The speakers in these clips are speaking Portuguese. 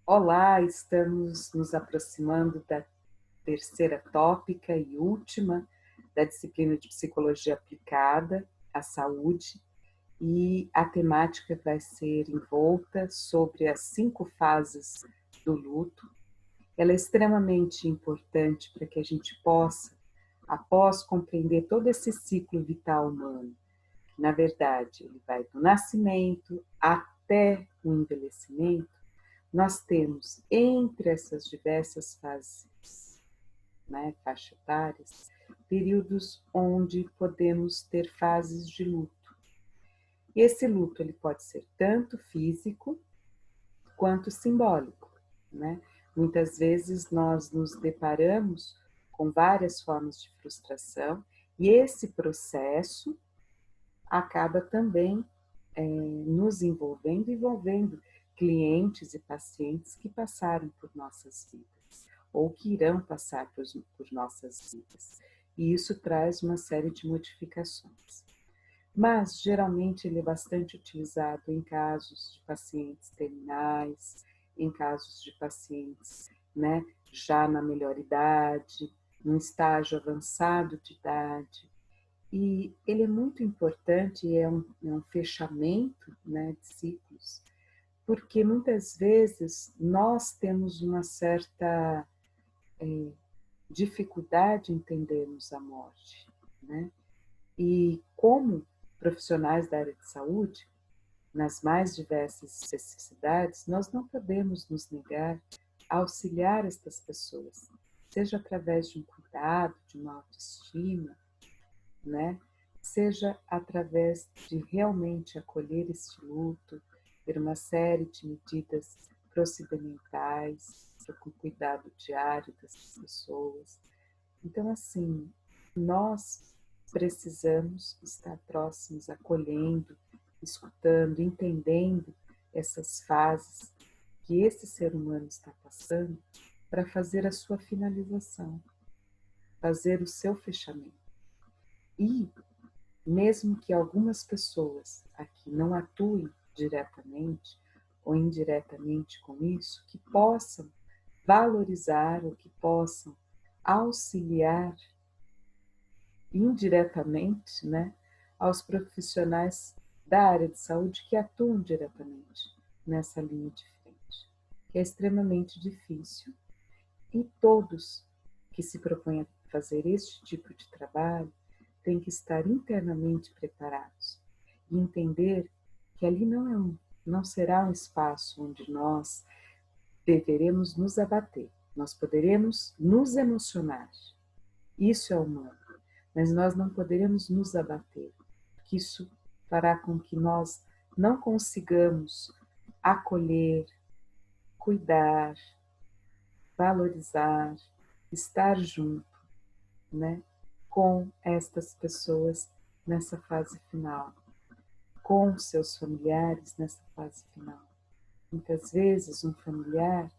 Olá, estamos nos aproximando da terceira tópica e última da disciplina de Psicologia Aplicada à Saúde, e a temática vai ser envolta sobre as 5 fases do luto. Ela é extremamente importante para que a gente possa, após compreender todo esse ciclo vital humano, que na verdade ele vai do nascimento até o envelhecimento, nós temos entre essas diversas fases, faixa etárias, períodos onde podemos ter fases de luto. E esse luto ele pode ser tanto físico quanto simbólico, né? Muitas vezes nós nos deparamos com várias formas de frustração e esse processo acaba também nos envolvendo clientes e pacientes que passaram por nossas vidas ou que irão passar por nossas vidas. E isso traz uma série de modificações. Mas, geralmente, ele é bastante utilizado em casos de pacientes terminais, em casos de pacientes, já na melhor idade, num estágio avançado de idade. E ele é muito importante, é um fechamento, de ciclos, porque muitas vezes nós temos uma certa dificuldade em entendermos a morte, né? E como profissionais da área de saúde, nas mais diversas especificidades, nós não podemos nos negar a auxiliar estas pessoas, seja através de um cuidado, de uma autoestima, seja através de realmente acolher este luto, ter uma série de medidas procedimentais para o cuidado diário das pessoas. Então, assim, nós precisamos estar próximos, acolhendo, escutando, entendendo essas fases que esse ser humano está passando para fazer a sua finalização, fazer o seu fechamento. E mesmo que algumas pessoas aqui não atuem diretamente ou indiretamente com isso, que possam valorizar ou que possam auxiliar indiretamente, aos profissionais da área de saúde que atuam diretamente nessa linha de frente, que é extremamente difícil, e todos que se propõem a fazer este tipo de trabalho têm que estar internamente preparados e entender que ali não será um espaço onde nós deveremos nos abater. Nós poderemos nos emocionar, isso é humano, mas nós não poderemos nos abater, porque isso fará com que nós não consigamos acolher, cuidar, valorizar, estar junto, com estas pessoas nessa fase final, com seus familiares nessa fase final. Muitas vezes, um familiar,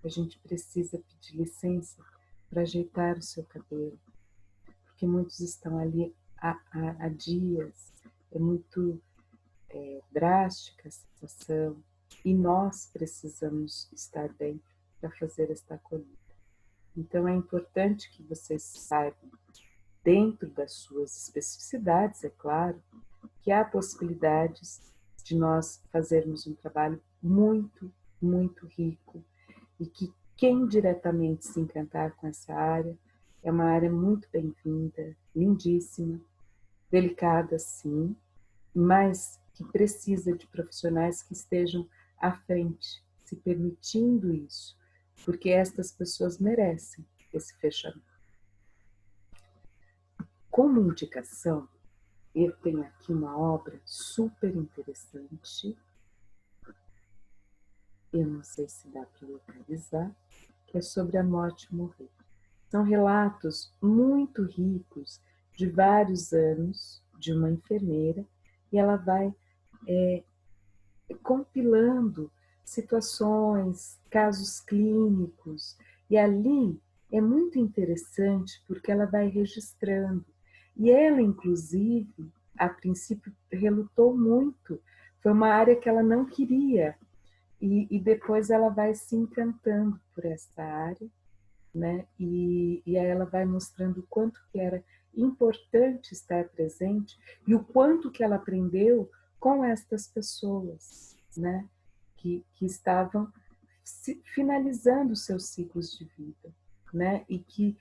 a gente precisa pedir licença para ajeitar o seu cabelo, porque muitos estão ali há dias, é muito drástica a situação, e nós precisamos estar bem para fazer esta acolhida. Então, é importante que vocês saibam, dentro das suas especificidades, é claro, que há possibilidades de nós fazermos um trabalho muito, muito rico, e que quem diretamente se encantar com essa área, é uma área muito bem-vinda, lindíssima, delicada sim, mas que precisa de profissionais que estejam à frente, se permitindo isso, porque estas pessoas merecem esse fechamento. Como indicação, eu tenho aqui uma obra super interessante, eu não sei se dá para localizar, que é sobre a morte e morrer. São relatos muito ricos de vários anos de uma enfermeira, e ela vai compilando situações, casos clínicos, e ali é muito interessante porque ela vai registrando. E ela, inclusive, a princípio relutou muito, foi uma área que ela não queria e depois ela vai se encantando por essa área, né? E aí ela vai mostrando o quanto que era importante estar presente e o quanto que ela aprendeu com estas pessoas, né? Que estavam finalizando seus ciclos de vida, né? E que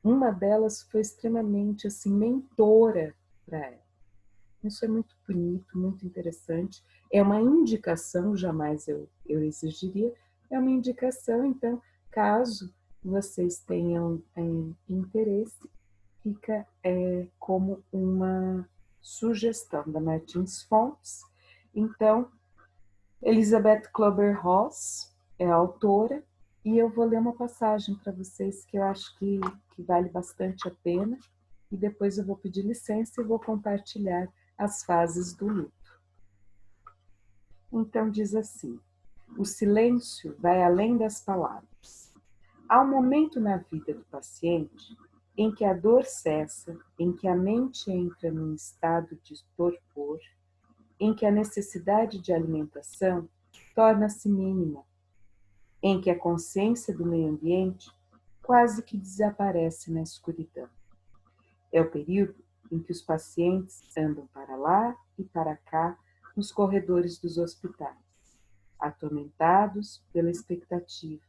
uma delas foi extremamente assim mentora para ela. Isso é muito bonito, muito interessante. É uma indicação, jamais eu exigiria, é uma indicação, então, caso vocês tenham interesse, fica como uma sugestão da Martins Fontes. Então, Elizabeth Kübler-Ross é a autora, e eu vou ler uma passagem para vocês que eu acho que vale bastante a pena, e depois eu vou pedir licença e vou compartilhar as fases do luto. Então diz assim: o silêncio vai além das palavras. Há um momento na vida do paciente em que a dor cessa, em que a mente entra num estado de torpor, em que a necessidade de alimentação torna-se mínima, em que a consciência do meio ambiente quase que desaparece na escuridão. É o período em que os pacientes andam para lá e para cá nos corredores dos hospitais, atormentados pela expectativa,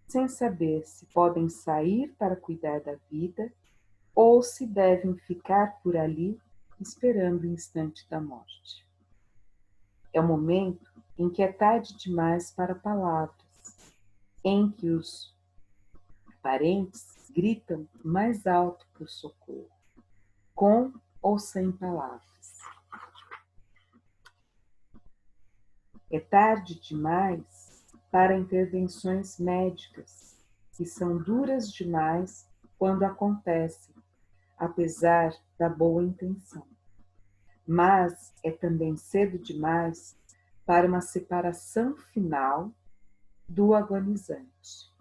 sem saber se podem sair para cuidar da vida ou se devem ficar por ali esperando o instante da morte. É o momento em que é tarde demais para palavras, em que os parentes gritam mais alto por socorro, com ou sem palavras. É tarde demais para intervenções médicas, que são duras demais quando acontecem, apesar da boa intenção. Mas é também cedo demais para uma separação final do agonizante.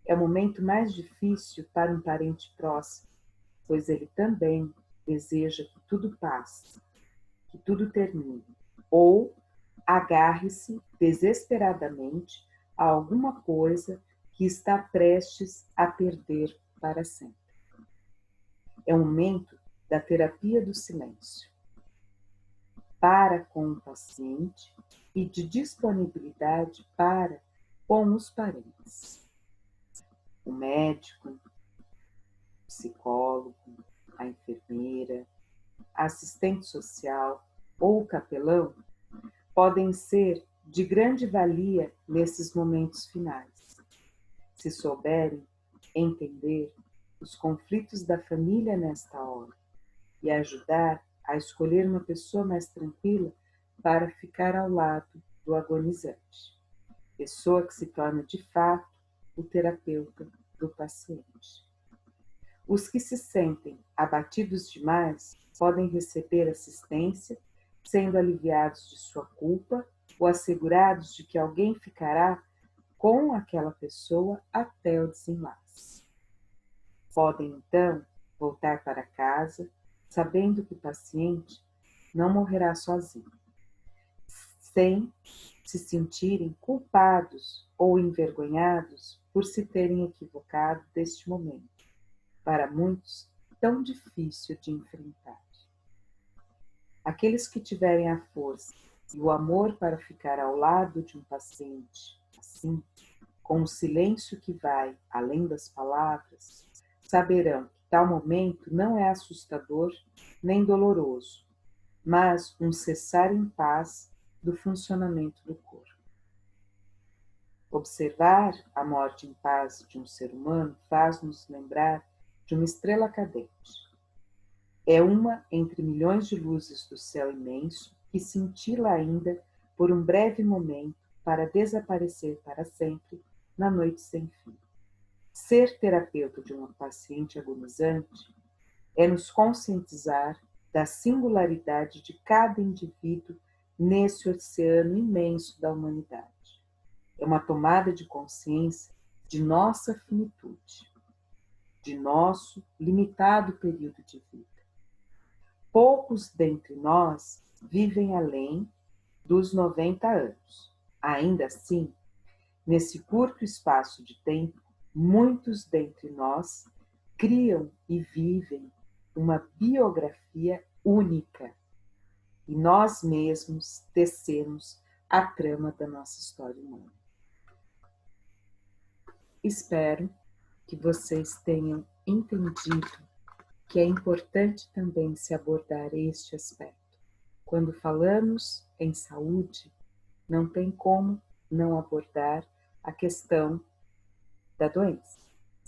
É o momento mais difícil para um parente próximo, pois ele também deseja que tudo passe, que tudo termine, ou agarre-se desesperadamente a alguma coisa que está prestes a perder para sempre. É o momento da terapia do silêncio, para com o paciente e de disponibilidade para com os parentes. O médico, o psicólogo, a enfermeira, a assistente social ou o capelão podem ser de grande valia nesses momentos finais, se souberem entender os conflitos da família nesta hora e ajudar a escolher uma pessoa mais tranquila para ficar ao lado do agonizante, pessoa que se torna de fato o terapeuta do paciente. Os que se sentem abatidos demais podem receber assistência, sendo aliviados de sua culpa ou assegurados de que alguém ficará com aquela pessoa até o desenlace. Podem, então, voltar para casa, sabendo que o paciente não morrerá sozinho, sem se sentirem culpados ou envergonhados por se terem equivocado deste momento, para muitos tão difícil de enfrentar. Aqueles que tiverem a força e o amor para ficar ao lado de um paciente assim, com o silêncio que vai além das palavras, saberão que tal momento não é assustador nem doloroso, mas um cessar em paz do funcionamento do corpo. Observar a morte em paz de um ser humano faz-nos lembrar de uma estrela cadente. É uma entre milhões de luzes do céu imenso que cintila ainda por um breve momento para desaparecer para sempre na noite sem fim. Ser terapeuta de uma paciente agonizante é nos conscientizar da singularidade de cada indivíduo nesse oceano imenso da humanidade. É uma tomada de consciência de nossa finitude, de nosso limitado período de vida. Poucos dentre nós vivem além dos 90 anos. Ainda assim, nesse curto espaço de tempo, muitos dentre nós criam e vivem uma biografia única e nós mesmos tecemos a trama da nossa história humana. Espero que vocês tenham entendido que é importante também se abordar este aspecto. Quando falamos em saúde, não tem como não abordar a questão da doença.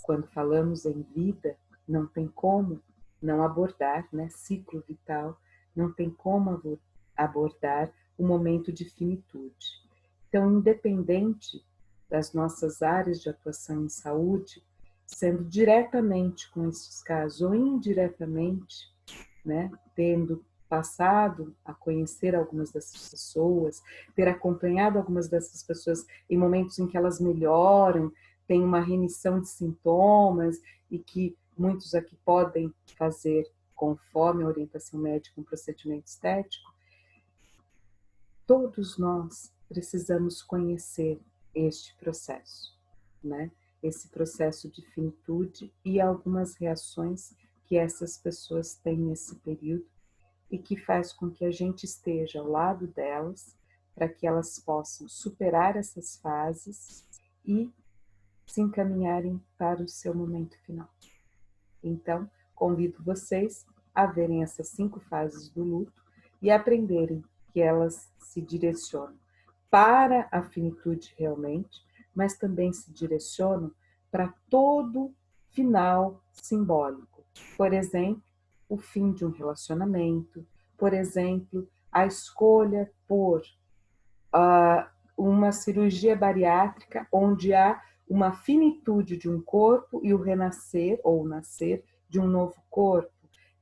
Quando falamos em vida, não tem como não abordar, né, ciclo vital, não tem como abordar o momento de finitude. Então, independente das nossas áreas de atuação em saúde, sendo diretamente com esses casos ou indiretamente, né, tendo passado a conhecer algumas dessas pessoas, ter acompanhado algumas dessas pessoas em momentos em que elas melhoram, tem uma remissão de sintomas e que muitos aqui podem fazer conforme a orientação médica um procedimento estético, todos nós precisamos conhecer este processo, né? Esse processo de finitude e algumas reações que essas pessoas têm nesse período e que faz com que a gente esteja ao lado delas para que elas possam superar essas fases e se encaminharem para o seu momento final. Então, convido vocês a verem essas 5 fases do luto e aprenderem que elas se direcionam para a finitude realmente, mas também se direcionam para todo final simbólico. Por exemplo, o fim de um relacionamento, por exemplo, a escolha por uma cirurgia bariátrica onde há uma finitude de um corpo e o renascer ou o nascer de um novo corpo.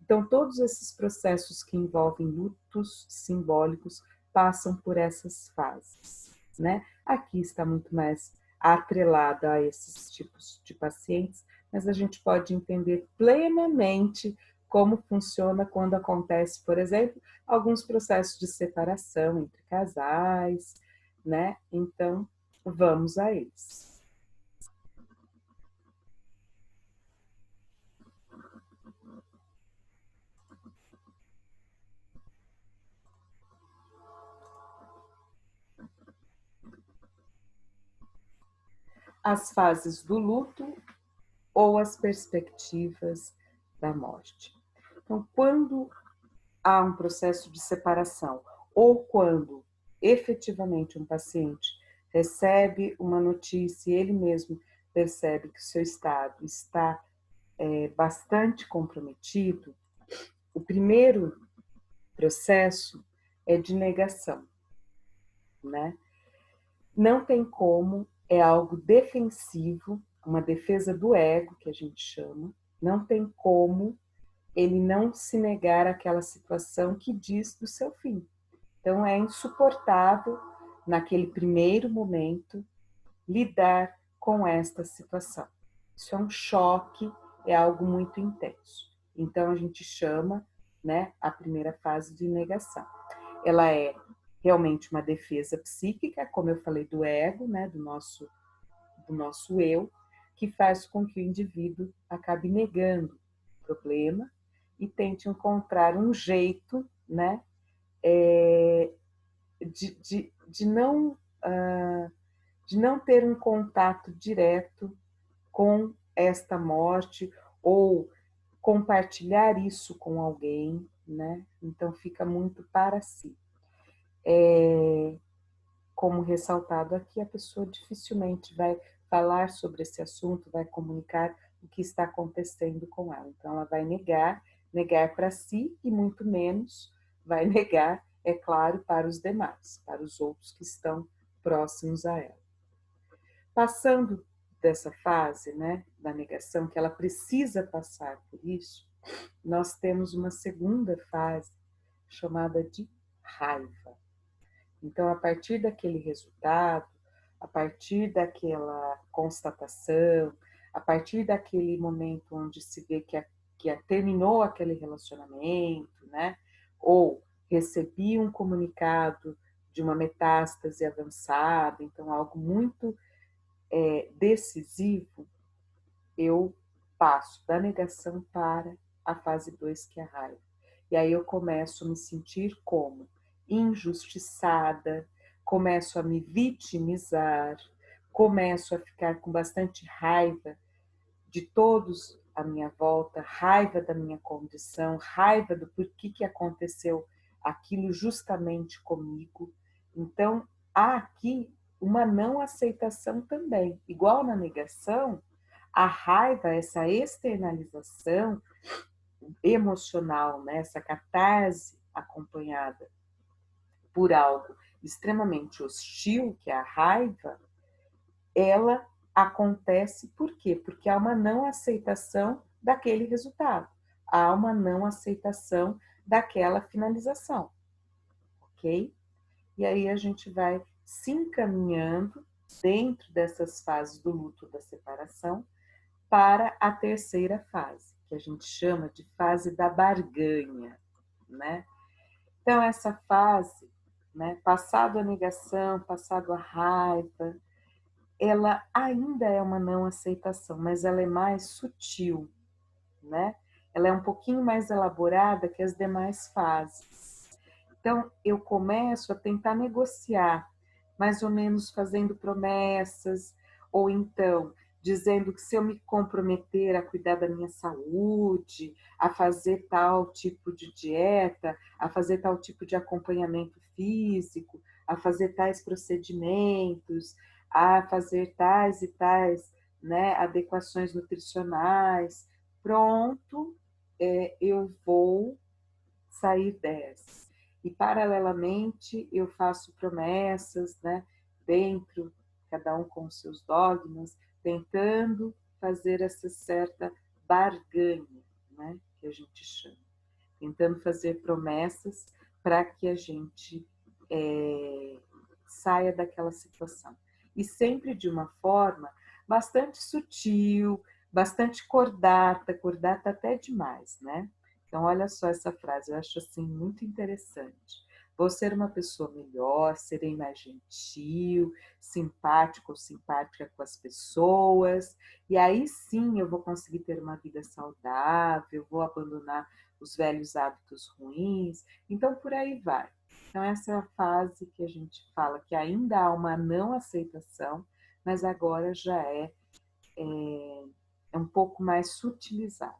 Então, todos esses processos que envolvem lutos simbólicos passam por essas fases, né? Aqui está muito mais atrelada a esses tipos de pacientes, mas a gente pode entender plenamente como funciona quando acontece, por exemplo, alguns processos de separação entre casais, né? Então, vamos a eles. As fases do luto ou as perspectivas da morte. Então, quando há um processo de separação ou quando efetivamente um paciente recebe uma notícia e ele mesmo percebe que o seu estado está bastante comprometido, o primeiro processo é de negação, né? Não tem como, é algo defensivo, uma defesa do ego, que a gente chama, não tem como ele não se negar àquela situação que diz do seu fim. Então, é insuportável, naquele primeiro momento, lidar com esta situação. Isso é um choque, é algo muito intenso. Então, a gente chama, né, a primeira fase de negação. Ela é realmente uma defesa psíquica, como eu falei, do ego, né, do nosso eu, que faz com que o indivíduo acabe negando o problema e tente encontrar um jeito, né, de não ter um contato direto com esta morte ou compartilhar isso com alguém, né? Então fica muito para si. Como ressaltado aqui, a pessoa dificilmente vai falar sobre esse assunto, vai comunicar o que está acontecendo com ela. Então ela vai negar para si e muito menos vai negar, é claro, para os demais, para os outros que estão próximos a ela. Passando dessa fase, né, da negação, que ela precisa passar por isso, nós temos uma segunda fase chamada de raiva. Então, a partir daquele resultado, a partir daquela constatação, a partir daquele momento onde se vê que terminou aquele relacionamento, né, ou recebi um comunicado de uma metástase avançada, então algo muito decisivo, eu passo da negação para a fase 2, que é a raiva. E aí eu começo a me sentir como injustiçada, começo a me vitimizar, começo a ficar com bastante raiva de todos à minha volta, raiva da minha condição, raiva do porquê que aconteceu aquilo justamente comigo. Então, há aqui uma não aceitação também. Igual na negação, a raiva, essa externalização emocional, né? Essa catarse acompanhada por algo extremamente hostil, que é a raiva, ela acontece por quê? Porque há uma não aceitação daquele resultado, há uma não aceitação daquela finalização, ok? E aí a gente vai se encaminhando dentro dessas fases do luto da separação para a terceira fase, que a gente chama de fase da barganha, né? Então essa fase, né, passado a negação, passado a raiva, ela ainda é uma não aceitação, mas ela é mais sutil, né? Ela é um pouquinho mais elaborada que as demais fases. Então, eu começo a tentar negociar, mais ou menos fazendo promessas, ou então dizendo que se eu me comprometer a cuidar da minha saúde, a fazer tal tipo de dieta, a fazer tal tipo de acompanhamento físico, a fazer tais procedimentos, a fazer tais e tais, né, adequações nutricionais, pronto, eu vou sair dessa. E, paralelamente, eu faço promessas, né, dentro, cada um com os seus dogmas, tentando fazer essa certa barganha, né, que a gente chama. Tentando fazer promessas para que a gente saia daquela situação. E sempre de uma forma bastante sutil, bastante cordata até demais, né? Então, olha só essa frase, eu acho assim muito interessante. Vou ser uma pessoa melhor, serei mais gentil, simpático ou simpática com as pessoas, e aí sim eu vou conseguir ter uma vida saudável, vou abandonar os velhos hábitos ruins, então por aí vai. Então, essa é a fase que a gente fala que ainda há uma não aceitação, mas agora já é um pouco mais sutilizada,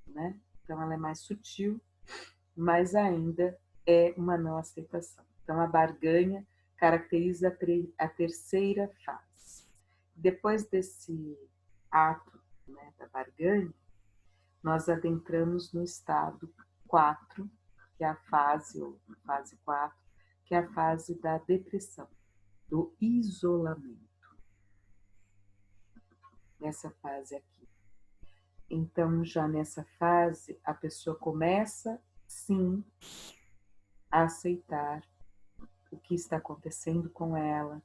né? Então, ela é mais sutil, mas ainda é uma não aceitação. Então, a barganha caracteriza a terceira fase. Depois desse ato, né, da barganha, nós adentramos no estado 4, que é a fase, ou fase 4, que é a fase da depressão, do isolamento. Nessa fase aqui. Então, já nessa fase, a pessoa começa, sim, a aceitar o que está acontecendo com ela,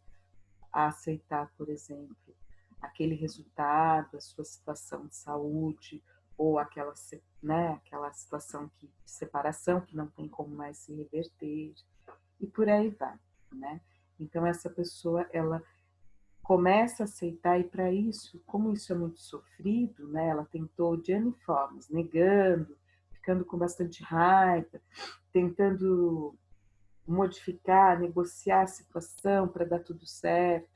a aceitar, por exemplo, aquele resultado, a sua situação de saúde, ou aquela, né, aquela situação de separação que não tem como mais se reverter, e por aí vai, né? Então, essa pessoa, ela começa a aceitar, e para isso, como isso é muito sofrido, né, ela tentou de N formas, negando, ficando com bastante raiva, tentando modificar, negociar a situação para dar tudo certo,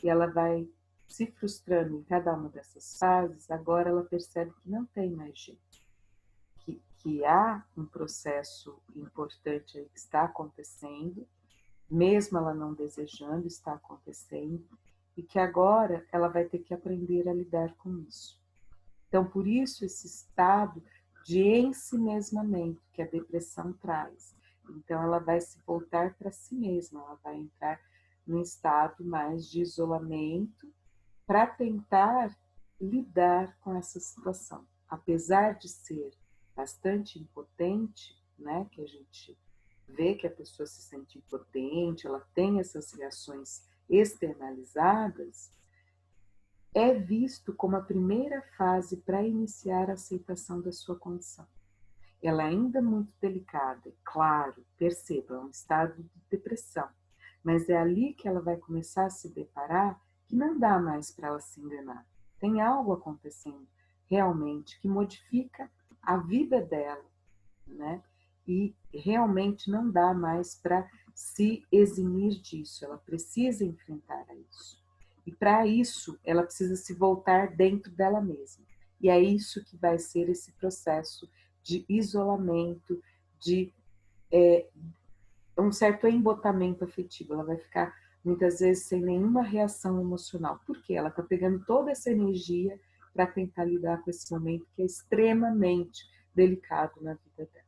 e ela vai se frustrando em cada uma dessas fases. Agora ela percebe que não tem mais jeito, que há um processo importante aí que está acontecendo, mesmo ela não desejando, está acontecendo, e que agora ela vai ter que aprender a lidar com isso. Então, por isso, esse estado de ensimesmamento que a depressão traz. Então, ela vai se voltar para si mesma, ela vai entrar num estado mais de isolamento para tentar lidar com essa situação. Apesar de ser bastante impotente, né, que a gente vê que a pessoa se sente impotente, ela tem essas reações externalizadas, é visto como a primeira fase para iniciar a aceitação da sua condição. Ela é ainda muito delicada, claro, perceba, é um estado de depressão, Mas é ali que ela vai começar a se deparar que não dá mais para ela se enganar. Tem algo acontecendo realmente que modifica a vida dela, né? E realmente não dá mais para se eximir disso, ela precisa enfrentar isso. E para isso, ela precisa se voltar dentro dela mesma. E é isso que vai ser esse processo de isolamento, de um certo embotamento afetivo. Ela vai ficar muitas vezes sem nenhuma reação emocional. Por quê? Ela está pegando toda essa energia para tentar lidar com esse momento que é extremamente delicado na vida dela.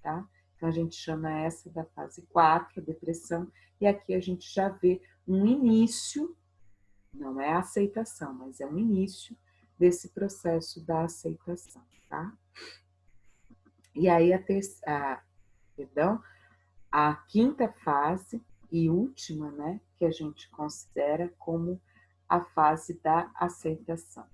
Tá? Então a gente chama essa da fase 4, a depressão, e aqui a gente já vê um início, não é a aceitação, mas é um início desse processo da aceitação, tá? E aí a quinta fase e última, né, que a gente considera como a fase da aceitação,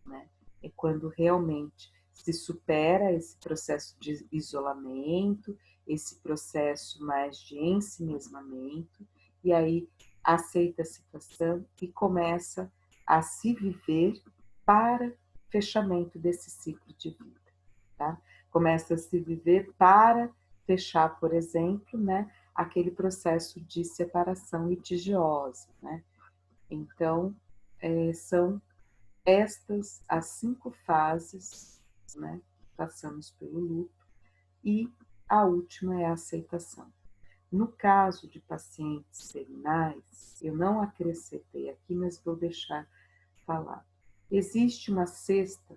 né? É quando realmente se supera esse processo de isolamento, esse processo mais de ensimesmamento, e aí aceita a situação e começa a se viver para fechamento desse ciclo de vida, tá? Começa a se viver para fechar, por exemplo, né, aquele processo de separação litigiosa, né? Então, são estas as 5 fases, né, passamos pelo luto, e a última é a aceitação. No caso de pacientes terminais, eu não acrescentei aqui, mas vou deixar falar. Existe uma sexta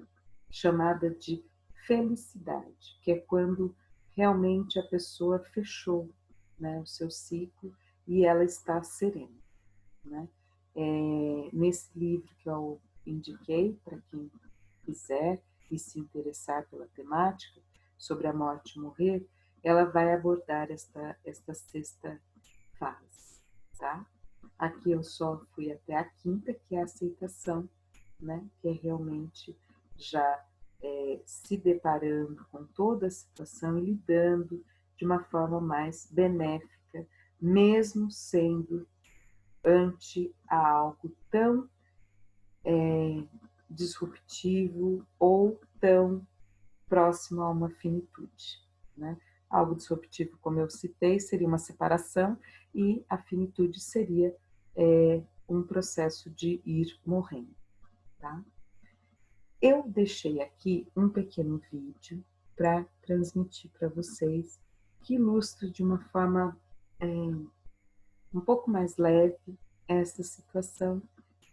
chamada de felicidade, que é quando realmente a pessoa fechou, né, o seu ciclo e ela está serena, né? Nesse livro que eu indiquei para quem quiser e se interessar pela temática sobre a morte e morrer, ela vai abordar esta sexta fase, tá? Aqui eu só fui até a quinta, que é a aceitação, né? Que é realmente já se deparando com toda a situação e lidando de uma forma mais benéfica, mesmo sendo ante a algo tão disruptivo ou tão próximo a uma finitude, né? Algo disruptivo, como eu citei, seria uma separação e a finitude seria um processo de ir morrendo, tá? Eu deixei aqui um pequeno vídeo para transmitir para vocês que ilustra de uma forma um pouco mais leve essa situação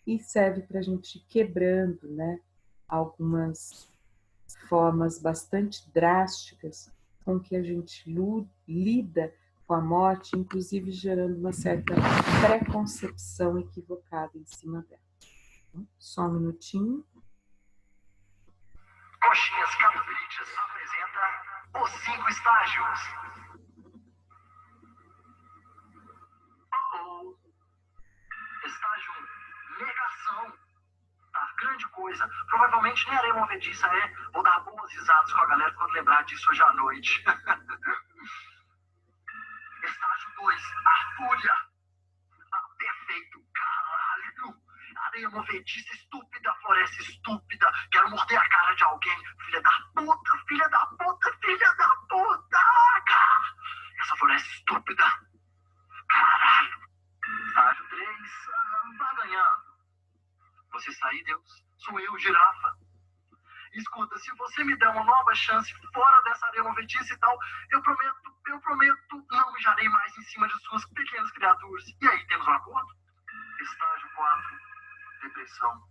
e serve para a gente ir quebrando, né, algumas formas bastante drásticas com que a gente lida com a morte, inclusive gerando uma certa preconcepção equivocada em cima dela. Só um minutinho. Coxinhas Caprichas apresenta os 5 estágios. Estágio 1, negação. Tá, grande coisa. Provavelmente nem areia movediça é. Vou dar boas risadas com a galera quando lembrar disso hoje à noite. Estágio 2, a fúria. Ah, perfeito, caralho. Areia movediça estúpida, floresta estúpida. Quero morder a cara de alguém. Filha da puta, filha da puta, filha da puta. Cara. Essa floresta estúpida. Caralho. Estágio 3, vai ganhando. Você sair, Deus, sou eu, girafa. Escuta, se você me der uma nova chance fora dessa areia movediça e tal, eu prometo, não mijarei mais em cima de suas pequenas criaturas. E aí, temos um acordo? Estágio 4, depressão.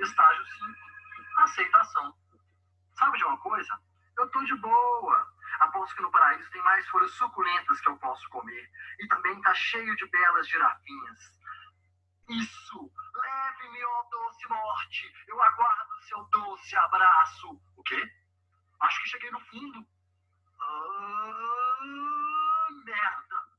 Estágio 5, aceitação. Sabe de uma coisa? Eu tô de boa. Aposto que no paraíso tem mais folhas suculentas que eu posso comer. E também tá cheio de belas girafinhas. Isso! Leve-me, ó doce morte! Eu aguardo seu doce abraço. O quê? Acho que cheguei no fundo. Merda!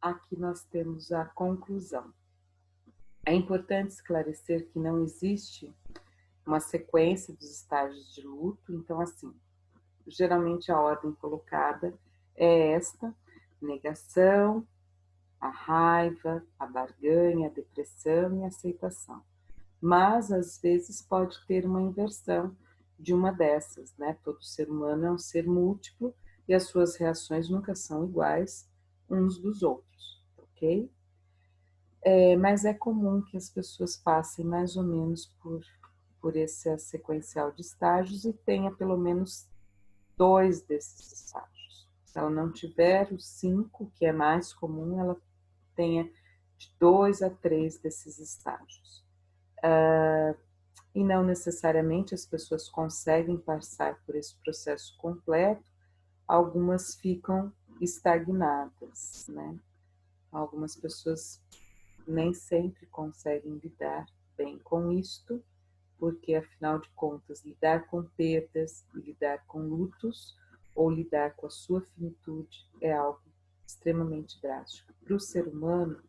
aqui nós temos a conclusão. É importante esclarecer que não existe uma sequência dos estágios de luto, então, assim, geralmente a ordem colocada é esta: negação, a raiva, a barganha, a depressão e a aceitação. Mas, às vezes, pode ter uma inversão de uma dessas, né? Todo ser humano é um ser múltiplo e as suas reações nunca são iguais uns dos outros, ok? Mas é comum que as pessoas passem mais ou menos por esse sequencial de estágios e tenha pelo menos 2 desses estágios. Se ela não tiver os 5, que é mais comum, ela tenha de 2 a 3 desses estágios. E não necessariamente as pessoas conseguem passar por esse processo completo, algumas ficam estagnadas, né? Algumas pessoas nem sempre conseguem lidar bem com isto, porque afinal de contas, lidar com perdas e lidar com lutos ou lidar com a sua finitude é algo extremamente drástico. Para o ser humano,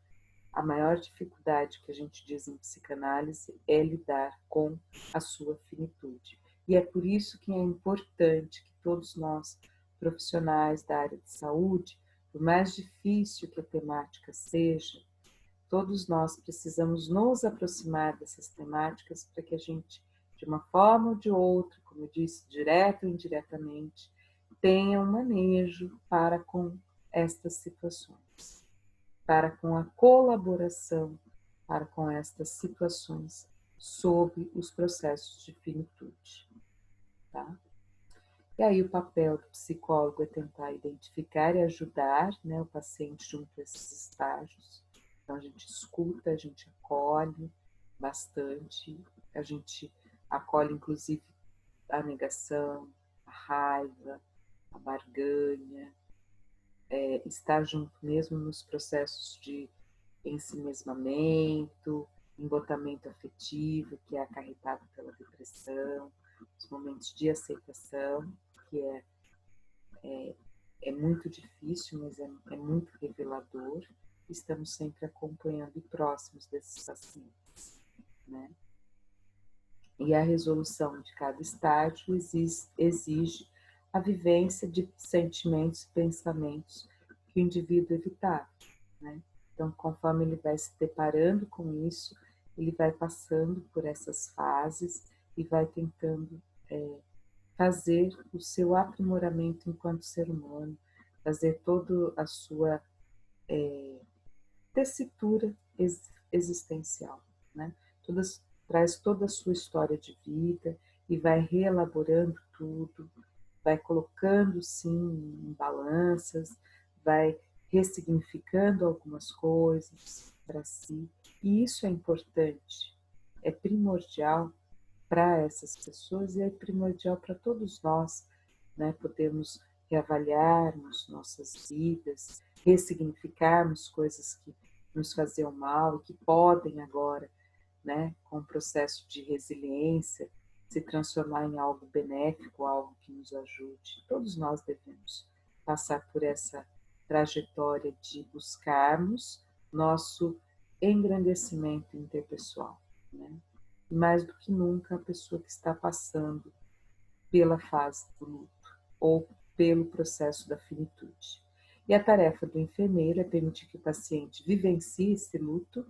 a maior dificuldade que a gente diz em psicanálise é lidar com a sua finitude. E é por isso que é importante que todos nós, profissionais da área de saúde, por mais difícil que a temática seja, todos nós precisamos nos aproximar dessas temáticas para que a gente, de uma forma ou de outra, como eu disse, direto ou indiretamente, tenha um manejo para com estas situações, para com a colaboração, para com estas situações sob os processos de finitude. Tá? E aí o papel do psicólogo é tentar identificar e ajudar, né, o paciente junto a esses estágios. Então a gente escuta, a gente acolhe bastante, a gente acolhe inclusive a negação, a raiva, a barganha, está junto mesmo nos processos de ensimesmamento, embotamento afetivo, que é acarretado pela depressão, os momentos de aceitação, que é muito difícil, mas é muito revelador. Estamos sempre acompanhando e próximos desses pacientes, né? E a resolução de cada estágio exige a vivência de sentimentos e pensamentos que o indivíduo evitava, né? Então, conforme ele vai se deparando com isso, ele vai passando por essas fases e vai tentando fazer o seu aprimoramento enquanto ser humano, fazer toda a sua tessitura existencial, né? Traz toda a sua história de vida e vai reelaborando tudo, vai colocando sim em balanças, vai ressignificando algumas coisas para si. E isso é importante, é primordial para essas pessoas e é primordial para todos nós, né? Podermos reavaliarmos nossas vidas, ressignificarmos coisas que nos faziam mal e que podem agora, né, com o processo de resiliência, se transformar em algo benéfico, algo que nos ajude. Todos nós devemos passar por essa trajetória de buscarmos nosso engrandecimento interpessoal, né? E mais do que nunca, a pessoa que está passando pela fase do luto ou pelo processo da finitude. E a tarefa do enfermeiro é permitir que o paciente vivencie esse luto,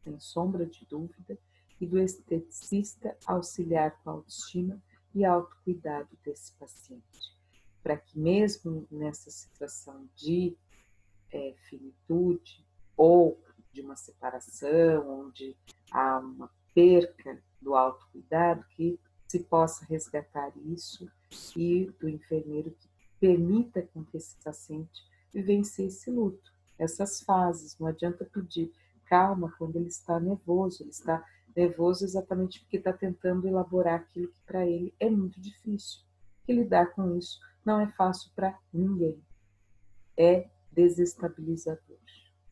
sem sombra de dúvida, e do esteticista auxiliar com a autoestima e autocuidado desse paciente, para que mesmo nessa situação de finitude ou de uma separação, onde há uma perca do autocuidado, que se possa resgatar isso e do enfermeiro que permita com que esse paciente vivencie esse luto, essas fases. Não adianta pedir calma quando ele está nervoso exatamente porque está tentando elaborar aquilo que para ele é muito difícil. E lidar com isso não é fácil para ninguém. É desestabilizador.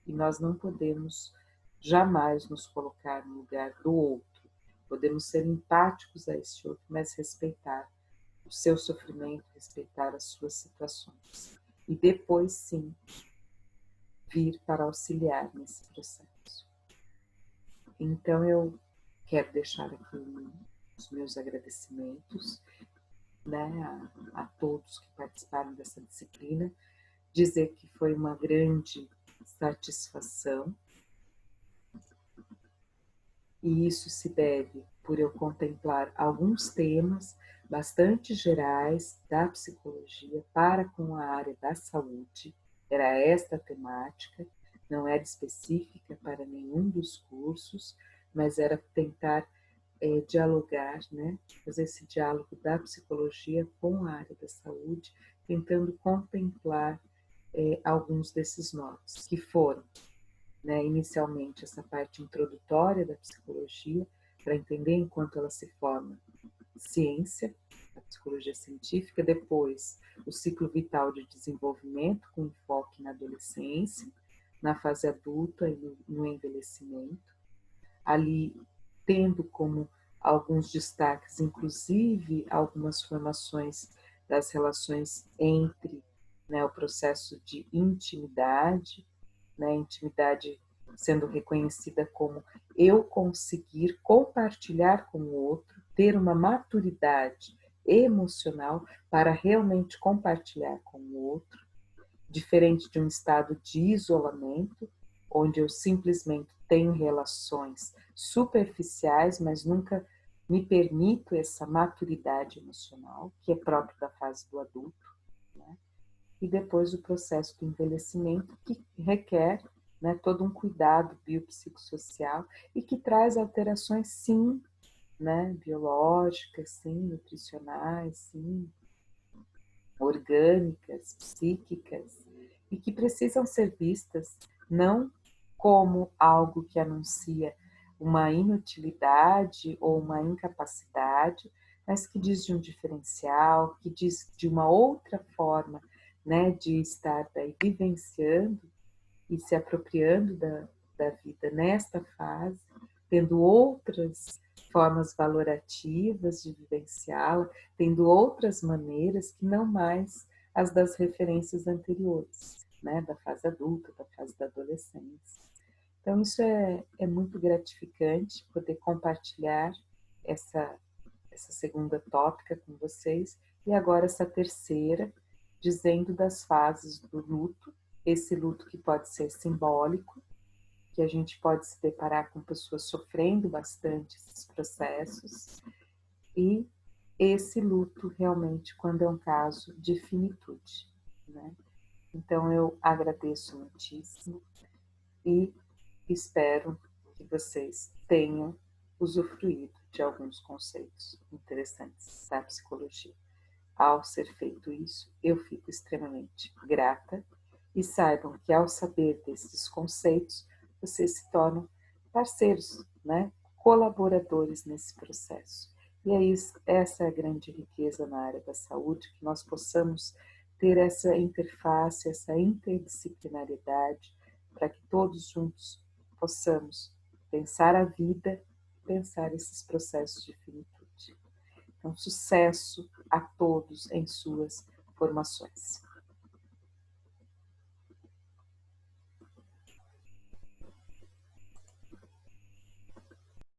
E nós não podemos jamais nos colocar no lugar do outro. Podemos ser empáticos a esse outro, mas respeitar o seu sofrimento, respeitar as suas situações. E depois, sim, vir para auxiliar nesse processo. Então, eu quero deixar aqui os meus agradecimentos, né, a todos que participaram dessa disciplina, dizer que foi uma grande satisfação, e isso se deve por eu contemplar alguns temas bastante gerais da psicologia para com a área da saúde. Era esta a temática, não era específica para nenhum dos cursos, mas era tentar dialogar, né? Fazer esse diálogo da psicologia com a área da saúde, tentando contemplar alguns desses nortes, que foram, né, inicialmente essa parte introdutória da psicologia, para entender enquanto ela se forma ciência, a psicologia científica, depois o ciclo vital de desenvolvimento, com enfoque na adolescência, na fase adulta e no envelhecimento, ali tendo como alguns destaques, inclusive algumas formações das relações entre, né, o processo de intimidade, né, intimidade sendo reconhecida como eu conseguir compartilhar com o outro, ter uma maturidade emocional para realmente compartilhar com o outro, diferente de um estado de isolamento, onde eu simplesmente tenho relações superficiais, mas nunca me permito essa maturidade emocional, que é próprio da fase do adulto, né? E depois o processo do envelhecimento, que requer, né, todo um cuidado biopsicossocial e que traz alterações, sim, né, biológicas, sim, nutricionais, sim, orgânicas, psíquicas, e que precisam ser vistas não como algo que anuncia uma inutilidade ou uma incapacidade, mas que diz de um diferencial, que diz de uma outra forma, né, de estar daí vivenciando e se apropriando da vida nesta fase, tendo outras formas valorativas de vivenciá-la, tendo outras maneiras que não mais as das referências anteriores, né, da fase adulta, da fase da adolescência. Então, isso é muito gratificante, poder compartilhar essa segunda tópica com vocês, e agora essa terceira, dizendo das fases do luto, esse luto que pode ser simbólico, que a gente pode se deparar com pessoas sofrendo bastante esses processos, e esse luto realmente quando é um caso de finitude, né? Então eu agradeço muitíssimo e espero que vocês tenham usufruído de alguns conceitos interessantes da psicologia. Ao ser feito isso, eu fico extremamente grata e saibam que ao saber desses conceitos, vocês se tornam parceiros, né? Colaboradores nesse processo. E é isso, essa é a grande riqueza na área da saúde, que nós possamos ter essa interface, essa interdisciplinariedade, para que todos juntos possamos pensar a vida, pensar esses processos de finitude. Então, sucesso a todos em suas formações.